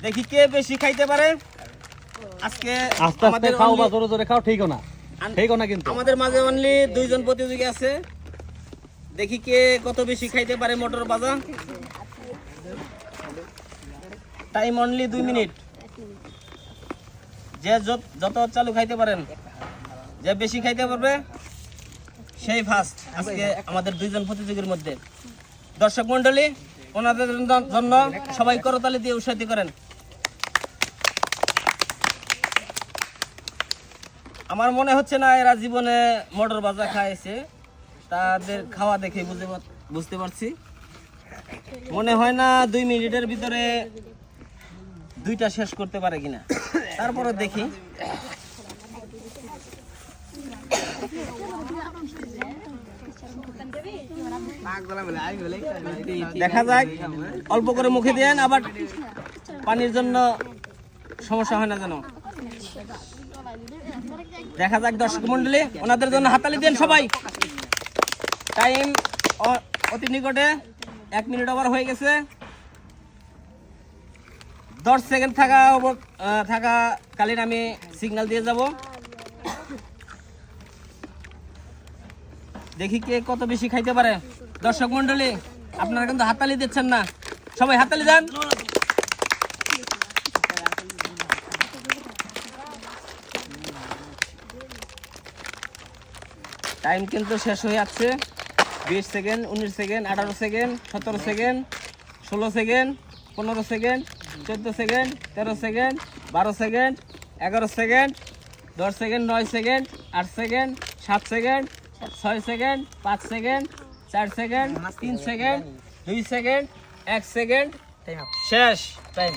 দেখি কে বেশি খাইতে পারে আজকে আমাদের খাও বা জোরে জোরে খাও ঠিক না কিন্তু আমাদের মাঝে অনলি দুইজন প্রতিযোগী আছে দেখি কে কত বেশি খাইতে পারে মটর ভাজা টাইম অনলি 2 মিনিট যে যত চালু খাইতে পারেন যে বেশি খাইতে পারবে সেই ফার্স্ট আজকে আমাদের দুইজন প্রতিযোগীর মধ্যে দর্শক মণ্ডলী ওনাদের জন্য সবাই করতালি দিয়ে উৎসাহিত করেন আমার মনে হচ্ছে না এরা জীবনে মটর ভাজা খাইছে তাদের খাওয়া দেখে বুঝতে পারছি মনে হয় না 2 মিনিটের ভিতরে দুইটা শেষ করতে পারে কিনা তারপরে দেখি দেখা যাক অল্প করে মুখে দেন আবার পানির জন্য সমস্যা হয় না যেন দেখা যাক দর্শক মণ্ডলী ওনাদের জন্য হাততালি দেন সবাই টাইম অতি নিকটে 1 মিনিট ওভার হয়ে গেছে 10 সেকেন্ড থাকা কালীন আমি সিগন্যাল দিয়ে যাব দেখি কে কত বেশি খাইতে পারে দর্শক মণ্ডলী আপনারা কিন্তু হাততালি দিচ্ছেন না সবাই হাততালি দেন টাইম কিন্তু শেষ হয়ে যাচ্ছে 20 second 19 second 18 second 17 second 16 second 15 second 14 second 13 second 12 second 11 second 10 second 9 second 8 second 7 second 6 second 5 second 4 second 3 second 2 second 1 second শেষ টাইম